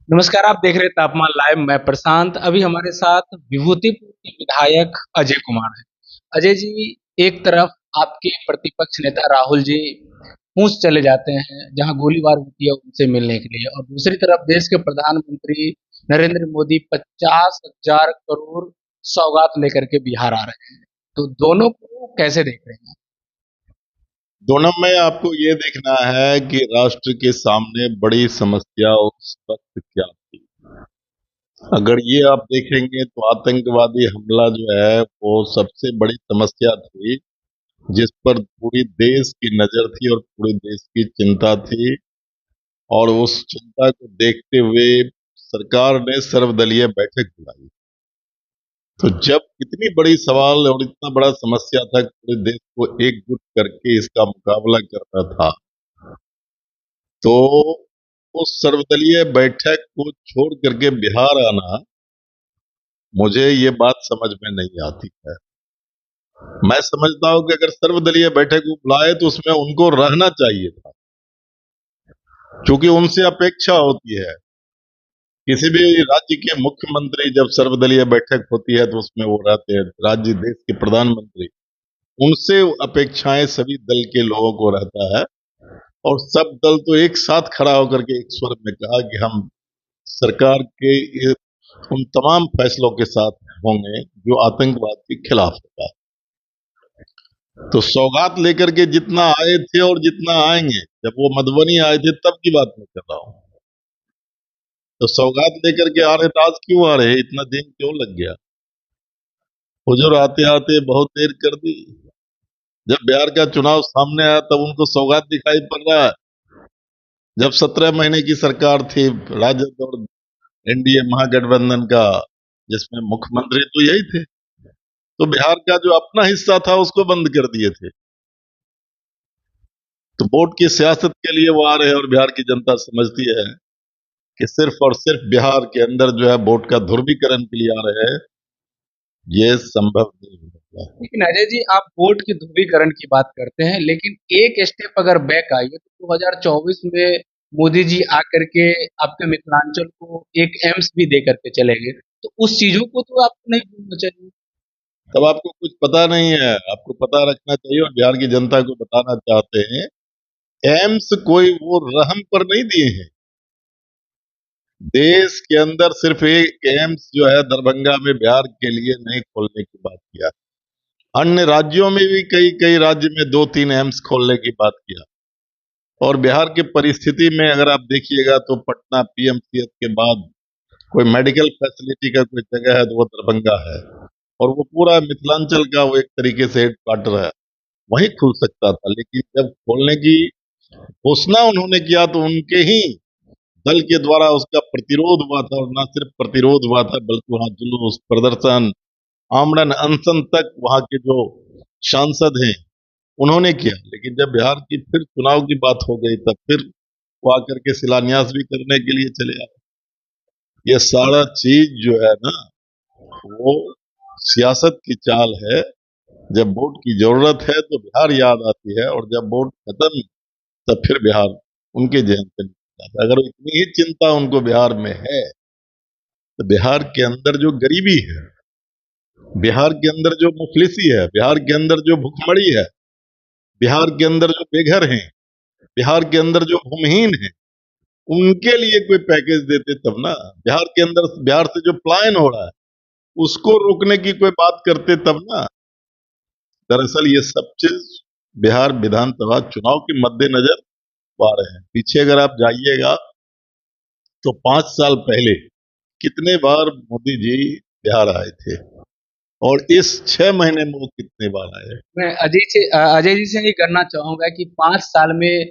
नमस्कार, आप देख रहे हैं तापमान लाइव। मैं प्रशांत। अभी हमारे साथ विभूतिपुर के विधायक अजय कुमार हैं। अजय जी, एक तरफ आपके प्रतिपक्ष नेता राहुल जी पूंछ चले जाते हैं जहां गोलीबार होती है उनसे मिलने के लिए, और दूसरी तरफ देश के प्रधानमंत्री नरेंद्र मोदी 50,000 करोड़ सौगात लेकर के बिहार आ रहे हैं। तो दोनों को कैसे देख रहे हैं? दोनों में आपको ये देखना है कि राष्ट्र के सामने बड़ी समस्या उस वक्त क्या थी। अगर ये आप देखेंगे तो आतंकवादी हमला जो है वो सबसे बड़ी समस्या थी, जिस पर पूरी देश की नजर थी और पूरे देश की चिंता थी। और उस चिंता को देखते हुए सरकार ने सर्वदलीय बैठक बुलाई। तो जब इतनी बड़ी सवाल और इतना बड़ा समस्या था कि पूरे देश को एकजुट करके इसका मुकाबला करना था, तो उस सर्वदलीय बैठक को छोड़ करके बिहार आना, मुझे ये बात समझ में नहीं आती है। मैं समझता हूं कि अगर सर्वदलीय बैठक को बुलाए तो उसमें उनको रहना चाहिए था, क्योंकि उनसे अपेक्षा होती है। किसी भी राज्य के मुख्यमंत्री जब सर्वदलीय बैठक होती है तो उसमें वो रहते हैं, राज्य देश के प्रधानमंत्री, उनसे अपेक्षाएं सभी दल के लोगों को रहता है। और सब दल तो एक साथ खड़ा होकर के एक स्वर में कहा कि हम सरकार के उन तमाम फैसलों के साथ होंगे जो आतंकवाद के खिलाफ होगा। तो सौगात लेकर के जितना आए थे और जितना आएंगे, जब वो मधुबनी आए थे तब की बात मैं कर रहा हूँ, तो सौगात लेकर के आ रहे थे, आज क्यों आ रहे हैं, इतना दिन क्यों लग गया? हुजूर आते आते बहुत देर कर दी। जब बिहार का चुनाव सामने आया तब उनको सौगात दिखाई पड़ रहा है। जब 17 महीने की सरकार थी, राजद और एनडीए महागठबंधन का, जिसमें मुख्यमंत्री तो यही थे, तो बिहार का जो अपना हिस्सा था उसको बंद कर दिए थे। तो वोट की सियासत के लिए वो आ रहे हैं, और बिहार की जनता समझती है कि सिर्फ और सिर्फ बिहार के अंदर जो है वोट का ध्रुवीकरण के लिए आ रहे हैं। ये संभव नहीं होगा। लेकिन अजय जी, आप वोट के ध्रुवीकरण की बात करते हैं, लेकिन एक स्टेप अगर बैक आइए तो 2024 में मोदी जी आकर के आपके मिथिलांचल को एक एम्स भी दे करके चले गए। तो उस चीजों को तो आपको नहीं भूलना चाहिए। तब आपको कुछ पता नहीं है, आपको पता रखना चाहिए, और बिहार की जनता को बताना चाहते हैं, एम्स कोई वो रहम पर नहीं दिए हैं। देश के अंदर सिर्फ एक एम्स जो है दरभंगा में बिहार के लिए नहीं खोलने की बात किया, अन्य राज्यों में भी कई कई राज्य में 2-3 एम्स खोलने की बात किया। और बिहार की परिस्थिति में अगर आप देखिएगा तो पटना पीएमसीएच के बाद कोई मेडिकल फैसिलिटी का कोई जगह है तो वो दरभंगा है। और वो पूरा मिथिलांचल का वो एक तरीके से हेड क्वार्टर है, वहीं खुल सकता था। लेकिन जब खोलने की घोषणा उन्होंने किया तो उनके ही दल के द्वारा उसका प्रतिरोध हुआ था, और न सिर्फ प्रतिरोध हुआ था बल्कि वहां जुलूस प्रदर्शन, आमरण अनशन तक वहां के जो सांसद हैं उन्होंने किया। लेकिन जब बिहार की फिर चुनाव की बात हो गई तब फिर वो आकर के शिलान्यास भी करने के लिए चले आए। ये सारा चीज जो है ना, वो सियासत की चाल है। जब वोट की जरूरत है तो बिहार याद आती है, और जब वोट खत्म तब फिर बिहार उनके जहन से निकल जाता है। अगर इतनी ही चिंता उनको बिहार में है, तो बिहार के अंदर जो गरीबी है, बिहार के अंदर जो मुफलिसी है, बिहार के अंदर जो भुखमरी है, बिहार के अंदर जो बेघर हैं, बिहार के अंदर जो भूमिहीन है, उनके लिए कोई पैकेज देते तब ना। बिहार के अंदर, बिहार से जो पलायन हो रहा है उसको रोकने की कोई बात करते तब ना। दरअसल ये सब चीज बिहार विधानसभा चुनाव के मद्देनजर आ रहे हैं। पीछे अगर आप जाइएगा तो 5 साल पहले कितने बार मोदी जी बिहार आए थे, और इस 6 महीने में वो कितने बार आए हैं। मैं अजय जी से ये करना चाहूंगा कि 5 साल में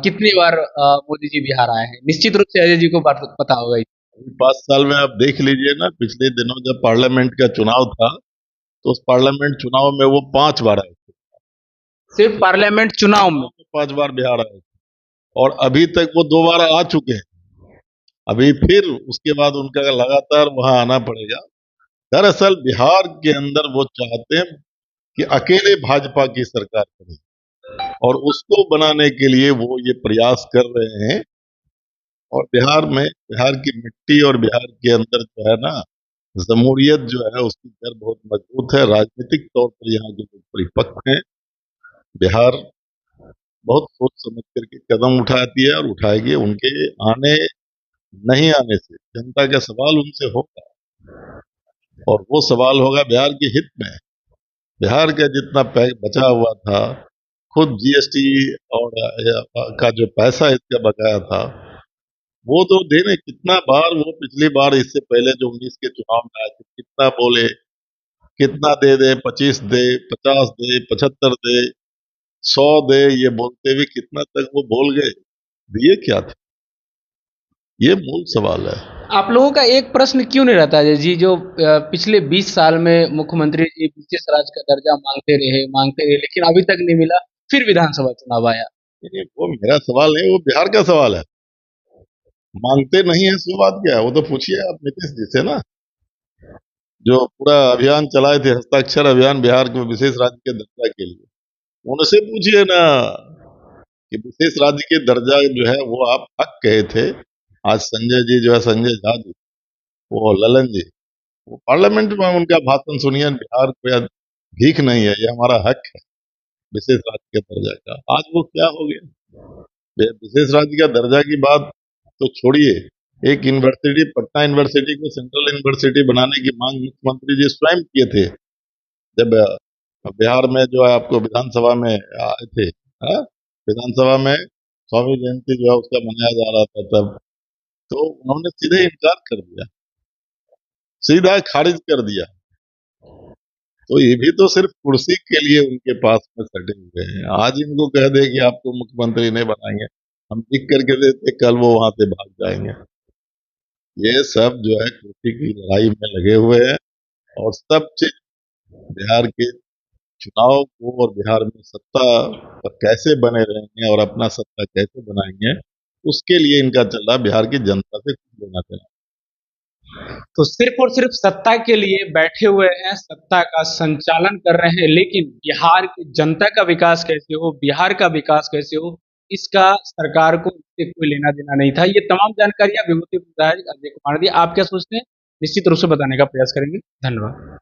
कितनी बार मोदी जी बिहार आए हैं। निश्चित रूप से अजय जी को पता होगा ही। 5 साल में आप देख लीजिए ना, पिछले दिनों जब पार्लियामेंट का चुनाव था तो उस पार्लियामेंट चुनाव में वो 5 बार आए थे। सिर्फ पार्लियामेंट चुनाव में। 5 बार बिहार आए थे, और अभी तक वो 2 बार आ चुके हैं। अभी फिर उसके बाद उनका लगातार वहां आना पड़ेगा। दरअसल बिहार के अंदर वो चाहते हैं कि अकेले भाजपा की सरकार बने, और उसको बनाने के लिए वो ये प्रयास कर रहे हैं। और बिहार की मिट्टी और बिहार के अंदर जो है ना, जमहूरियत जो है उसकी जड़ बहुत मजबूत है। राजनीतिक तौर पर यहाँ के लोग परिपक्व हैं। बिहार बहुत सोच समझ करके कदम उठाती है और उठाएगी। उनके आने नहीं आने से जनता का सवाल उनसे होगा, और वो सवाल होगा बिहार के हित में। बिहार का जितना बचा हुआ था, खुद जीएसटी और का जो पैसा इसका बकाया था, वो तो देने कितना बार, वो पिछली बार इससे पहले जो 19 के चुनाव में आए थे, कितना बोले, कितना दे 25 दे, 50 दे, 75 दे, 100 दे, ये बोलते हुए कितना तक वो बोल गए, दिए क्या थे? ये मूल सवाल है। आप लोगों का एक प्रश्न क्यों नहीं रहता है जी, जो पिछले 20 साल में मुख्यमंत्री जी विशेष राज्य का दर्जा मांगते रहे, लेकिन अभी तक नहीं मिला, फिर विधानसभा चुनाव आया। ये वो मेरा सवाल नहीं, वो बिहार का सवाल है। मांगते नहीं है सो बात क्या है, वो तो पूछिए आप नीतीश जी से ना, जो पूरा अभियान चलाए थे, हस्ताक्षर अभियान बिहार को विशेष राज्य के दर्जा के लिए। उनसे पूछिए ना कि विशेष राज्य के दर्जा जो है वो आप हक कहे थे। आज संजय जी जो है, संजय झा जी, वो ललन जी, वो पार्लियामेंट में उनका भाषण सुनिए, बिहार को यार भीख नहीं है, ये हमारा हक है विशेष राज्य के दर्जा का। आज वो क्या हो गया, विशेष राज्य का दर्जा की बात तो छोड़िए, एक यूनिवर्सिटी, पटना यूनिवर्सिटी को सेंट्रल यूनिवर्सिटी बनाने की मांग मुख्यमंत्री जी स्वयं किए थे, जब बिहार में जो है आपको विधानसभा में आए थे। हाँ? विधानसभा में स्वामी जयंती जो है उसका मनाया जा रहा था तब, तो उन्होंने सीधे इनकार कर दिया, सीधा खारिज कर दिया। तो ये भी तो सिर्फ कुर्सी के लिए उनके पास में सटे हुए हैं। आज इनको कह दे कि आपको मुख्यमंत्री नहीं बनाएंगे, हम लिख करके देते, कल वो वहां से भाग जाएंगे। ये सब जो है कुर्सी की लड़ाई में लगे हुए हैं, और सब चीज बिहार के चुनाव को और बिहार में सत्ता पर कैसे बने रहेंगे और अपना सत्ता कैसे बनाएंगे, उसके लिए इनका चल रहा। बिहार की जनता से कुछ लेना देना। तो सिर्फ और सिर्फ सत्ता के लिए बैठे हुए हैं, सत्ता का संचालन कर रहे हैं, लेकिन बिहार की जनता का विकास कैसे हो, बिहार का विकास कैसे हो, इसका सरकार को इससे कोई लेना देना नहीं था। ये तमाम जानकारियां विभूति विधायक अजय कुमार दी। आप क्या सोचते हैं, निश्चित रूप से बताने का प्रयास करेंगे। धन्यवाद।